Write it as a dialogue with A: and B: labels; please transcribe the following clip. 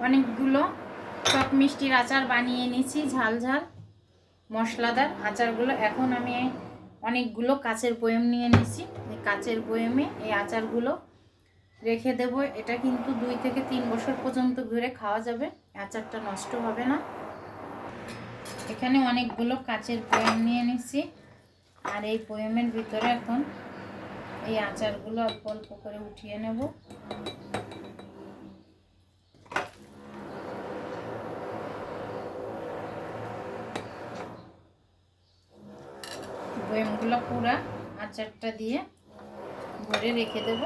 A: অনেকগুলো টক মিষ্টির আচার বানিয়ে নিয়েছি, ঝাল ঝাল মশলাদার আচারগুলো। এখন আমি অনেকগুলো কাচের বয়ম নিয়ে নিয়েছি। এই কাচের বয়মে এই আচারগুলো রেখে দেব। এটা কিন্তু 2 থেকে 3 বছর পর্যন্ত ঘুরে খাওয়া যাবে, আচারটা নষ্ট হবে না। এখানে অনেকগুলো কাচের বয়ম নিয়ে নিয়েছি, আর এই বয়মের ভিতরে এখন এই আচারগুলো অল্প অল্প করে উঠিয়ে নেব। বয়মগুলো পুরা আচারটা দিয়ে ভরে রেখে দেব।